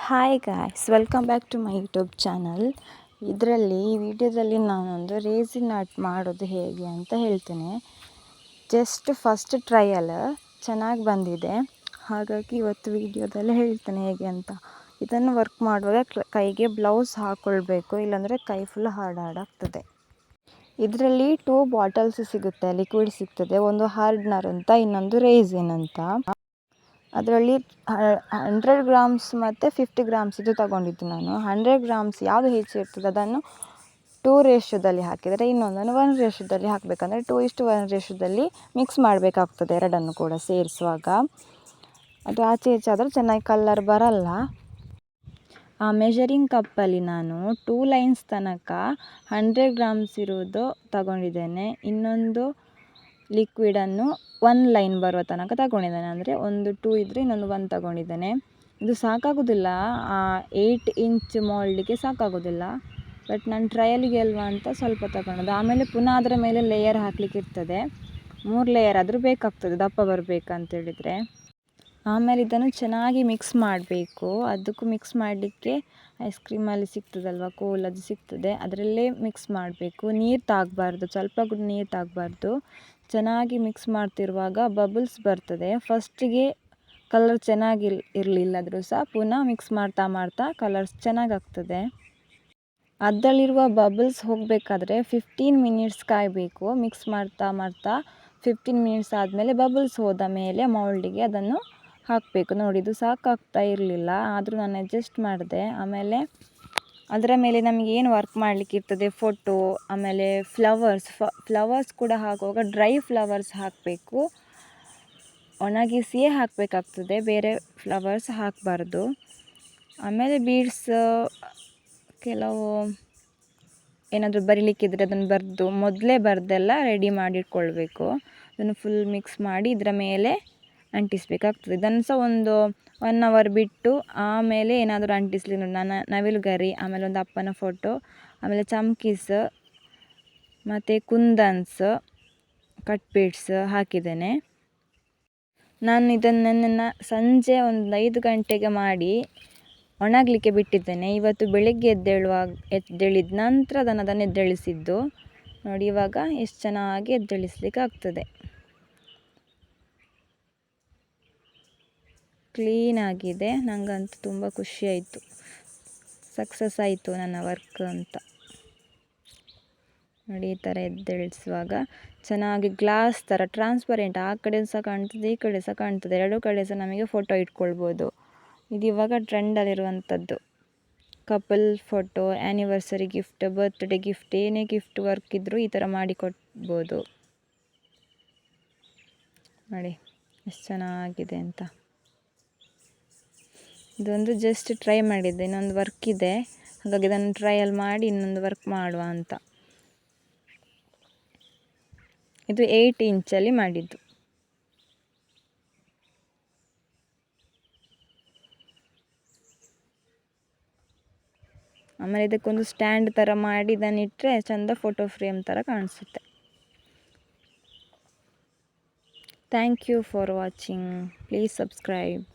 Hi guys, welcome back to my YouTube channel. ಈ ವಿಡಿಯೋದಲ್ಲಿ ನಾನೊಂದು ರೇಸಿನ್ ಆರ್ಟ್ ಮಾಡೋದು ಹೇಗೆ ಅಂತ ಹೇಳ್ತೇನೆ. ಜಸ್ಟ್ ಫಸ್ಟ್ ಟ್ರಯಲ್ ಚೆನ್ನಾಗಿ ಬಂದಿದೆ, ಹಾಗಾಗಿ ಇವತ್ತು ವಿಡಿಯೋದಲ್ಲಿ ಹೇಳ್ತೇನೆ ಹೇಗೆ ಅಂತ. ಇದನ್ನು ವರ್ಕ್ ಮಾಡುವಾಗ ಕೈಗೆ ಬ್ಲೌಸ್ ಹಾಕ್ಕೊಳ್ಬೇಕು, ಇಲ್ಲಾಂದರೆ ಕೈ ಫುಲ್ ಹಾರ್ಡ್ ಆಗ್ತದೆ. ಇದರಲ್ಲಿ 2 ಬಾಟಲ್ಸ್ ಸಿಗುತ್ತೆ, ಲಿಕ್ವಿಡ್ ಸಿಗ್ತದೆ. ಒಂದು ಹಾರ್ಡ್ನರ್ ಅಂತ, ಇನ್ನೊಂದು ರೇಸಿನ್ ಅಂತ. ಅದರಲ್ಲಿ 100 ಗ್ರಾಮ್ಸ್ ಮತ್ತು 50 ಗ್ರಾಮ್ಸ್ ಇದು ತಗೊಂಡಿದ್ದು ನಾನು. 100 ಗ್ರಾಮ್ಸ್ ಯಾವುದು ಹೆಚ್ಚಿರ್ತದೆ ಅದನ್ನು 2 ರೇಷ್ಯೋದಲ್ಲಿ ಹಾಕಿದರೆ, ಇನ್ನೊಂದನ್ನು 1 ರೇಷ್ಯೋದಲ್ಲಿ ಹಾಕಬೇಕಂದ್ರೆ 2:1 ರೇಷ್ಯೋದಲ್ಲಿ ಮಿಕ್ಸ್ ಮಾಡಬೇಕಾಗ್ತದೆ. ಎರಡನ್ನು ಕೂಡ ಸೇರಿಸುವಾಗ ಅದು ಆಚೆ ಈಚೆ ಆದರೆ ಚೆನ್ನಾಗಿ ಕಲರ್ ಬರಲ್ಲ. ಆ ಮೆಷರಿಂಗ್ ಕಪ್ಪಲ್ಲಿ ನಾನು 2 ಲೈನ್ಸ್ ತನಕ 100 ಗ್ರಾಮ್ಸ್ ಇರೋದು ತಗೊಂಡಿದ್ದೇನೆ. ಇನ್ನೊಂದು ಲಿಕ್ವಿಡನ್ನು 1 ಲೈನ್ ಬರುವ ತನಕ ತಗೊಂಡಿದ್ದೇನೆ. ಅಂದರೆ ಒಂದು 2 ಇದ್ದರೆ ಇನ್ನೊಂದು 1 ತಗೊಂಡಿದ್ದೇನೆ. ಇದು ಸಾಕಾಗೋದಿಲ್ಲ, 8 ಇಂಚ್ ಮೋಲ್ಡಿಗೆ ಸಾಕಾಗೋದಿಲ್ಲ. ಬಟ್ ನಾನು ಟ್ರಯಲಿಗೆ ಅಲ್ವಾ ಅಂತ ಸ್ವಲ್ಪ ತಗೊಂಡದ್ದು. ಆಮೇಲೆ ಪುನಃ ಅದರ ಮೇಲೆ ಲೇಯರ್ ಹಾಕಲಿಕ್ಕೆ ಇರ್ತದೆ. 3 ಲೇಯರ್ ಆದರೂ ಬೇಕಾಗ್ತದೆ ದಪ್ಪ ಬರಬೇಕಂತೇಳಿದರೆ. ಆಮೇಲೆ ಇದನ್ನು ಚೆನ್ನಾಗಿ ಮಿಕ್ಸ್ ಮಾಡಬೇಕು. ಅದಕ್ಕೂ ಮಿಕ್ಸ್ ಮಾಡಲಿಕ್ಕೆ ಐಸ್ ಕ್ರೀಮಲ್ಲಿ ಸಿಗ್ತದಲ್ವ, ಕೋಲ್, ಅದು ಸಿಗ್ತದೆ. ಅದರಲ್ಲೇ ಮಿಕ್ಸ್ ಮಾಡಬೇಕು. ನೀರು ತಾಗಬಾರ್ದು, ಸ್ವಲ್ಪ ಕೂಡ ನೀರು ತಾಗಬಾರ್ದು. ಚೆನ್ನಾಗಿ ಮಿಕ್ಸ್ ಮಾಡ್ತಿರುವಾಗ ಬಬಲ್ಸ್ ಬರ್ತದೆ. ಫಸ್ಟಿಗೆ ಕಲರ್ ಚೆನ್ನಾಗಿ ಇರಲಿಲ್ಲಾದರೂ ಸಹ ಪುನಃ ಮಿಕ್ಸ್ ಮಾಡ್ತಾ ಕಲರ್ಸ್ ಚೆನ್ನಾಗಾಗ್ತದೆ. ಅದರಲ್ಲಿರುವ ಬಬಲ್ಸ್ ಹೋಗಬೇಕಾದ್ರೆ 15 ಮಿನಿಟ್ಸ್ ಕಾಯಬೇಕು. ಮಿಕ್ಸ್ ಮಾಡ್ತಾ 15 ಮಿನಿಟ್ಸ್ ಆದಮೇಲೆ ಬಬಲ್ಸ್ ಹೋದ ಮೇಲೆ ಮೌಲ್ಡಿಗೆ ಅದನ್ನು ಹಾಕಬೇಕು. ನೋಡಿ, ಇದು ಸಾಕಾಗ್ತಾ ಇರಲಿಲ್ಲ, ಆದರೂ ನಾನು ಅಡ್ಜಸ್ಟ್ ಮಾಡಿದೆ. ಆಮೇಲೆ ಅದರ ಮೇಲೆ ನಮಗೆ ಏನು ವರ್ಕ್ ಮಾಡಲಿಕ್ಕೆ ಇರ್ತದೆ, ಫೋಟೋ, ಆಮೇಲೆ ಫ್ಲವರ್ಸ್ ಕೂಡ ಹಾಕುವಾಗ ಡ್ರೈ ಫ್ಲವರ್ಸ್ ಹಾಕಬೇಕು. ಒಣಗಿಸಿಯೇ ಹಾಕಬೇಕಾಗ್ತದೆ, ಬೇರೆ ಫ್ಲವರ್ಸ್ ಹಾಕಬಾರ್ದು. ಆಮೇಲೆ ಬೀಡ್ಸ್ ಕೆಲವು ಏನಾದರೂ ಬರೀಲಿಕ್ಕಿದ್ರೆ ಅದನ್ನು ಮೊದಲೇ ಬರೆದೆಲ್ಲ ರೆಡಿ ಮಾಡಿಟ್ಕೊಳ್ಬೇಕು. ಅದನ್ನು ಫುಲ್ ಮಿಕ್ಸ್ ಮಾಡಿ ಇದರ ಮೇಲೆ ಅಂಟಿಸಬೇಕಾಗ್ತದೆ. ಇದನ್ನು ಸಹ ಒಂದು 1 ಅವರ್ ಬಿಟ್ಟು ಆಮೇಲೆ ಏನಾದರೂ ಅಂಟಿಸ್ಲಿ. ನಾನು ನವಿಲುಗರಿ, ಆಮೇಲೆ ಒಂದು ಅಪ್ಪನ ಫೋಟೋ, ಆಮೇಲೆ ಚಮ್ಕೀಸ್ ಮತ್ತು ಕುಂದನ್ಸ್, ಕಟ್ ಬೀಡ್ಸ್ ಹಾಕಿದ್ದೇನೆ. ನಾನು ಇದನ್ನು ಸಂಜೆ ಒಂದು 5 ಗಂಟೆಗೆ ಮಾಡಿ ಒಣಗಲಿಕ್ಕೆ ಬಿಟ್ಟಿದ್ದೇನೆ. ಇವತ್ತು ಬೆಳಿಗ್ಗೆ ಎದ್ದೇಳಿದ ನಂತರ ಅದನ್ನು ಎದ್ದೇಳಿಸಿದ್ದು. ನೋಡಿ, ಇವಾಗ ಎಷ್ಟು ಚೆನ್ನಾಗಿ ಎದ್ದೇಳಿಸ್ಲಿಕ್ಕೆ ಆಗ್ತದೆ. ಕ್ಲೀನ್ ಆಗಿದೆ. ನನಗಂತೂ ತುಂಬ ಖುಷಿಯಾಯಿತು, ಸಕ್ಸಸ್ ಆಯಿತು ನನ್ನ ವರ್ಕ್ ಅಂತ. ನೋಡಿ, ಈ ಥರ ಎದ್ದೇಳಿಸುವಾಗ ಚೆನ್ನಾಗಿ ಗ್ಲಾಸ್ ಥರ ಟ್ರಾನ್ಸ್ಪರೆಂಟ್, ಆ ಕಡೆ ಸಹ ಕಾಣ್ತದೆ, ಈ ಕಡೆ ಸಹ ಕಾಣ್ತದೆ. 2 ಕಡೆ ಸಹ ನಮಗೆ ಫೋಟೋ ಇಟ್ಕೊಳ್ಬೋದು. ಇದು ಇವಾಗ ಟ್ರೆಂಡಲ್ಲಿರುವಂಥದ್ದು. Couple photo, anniversary gift, birthday gift, ಏನೇ ಗಿಫ್ಟ್ ವರ್ಕ್ ಇದ್ದರೂ ಈ ಥರ ಮಾಡಿಕೊಡ್ಬೋದು. ನೋಡಿ ಎಷ್ಟು ಚೆನ್ನಾಗಿದೆ ಅಂತ. ಇದೊಂದು ಜಸ್ಟ್ ಟ್ರೈ ಮಾಡಿದ್ದೆ, ಇನ್ನೊಂದು ವರ್ಕ್ ಇದೆ, ಹಾಗಾಗಿ ಇದನ್ನು ಟ್ರಯಲ್ ಮಾಡಿ ಇನ್ನೊಂದು ವರ್ಕ್ ಮಾಡುವ ಅಂತ. ಇದು 8 ಇಂಚಲ್ಲಿ ಮಾಡಿದ್ದು. ಆಮೇಲೆ ಇದಕ್ಕೊಂದು ಸ್ಟ್ಯಾಂಡ್ ಥರ ಮಾಡಿ ಇದನ್ನಿಟ್ಟರೆ ಚೆಂದ ಫೋಟೋ ಫ್ರೇಮ್ ಥರ ಕಾಣಿಸುತ್ತೆ. Thank you for watching. Please subscribe.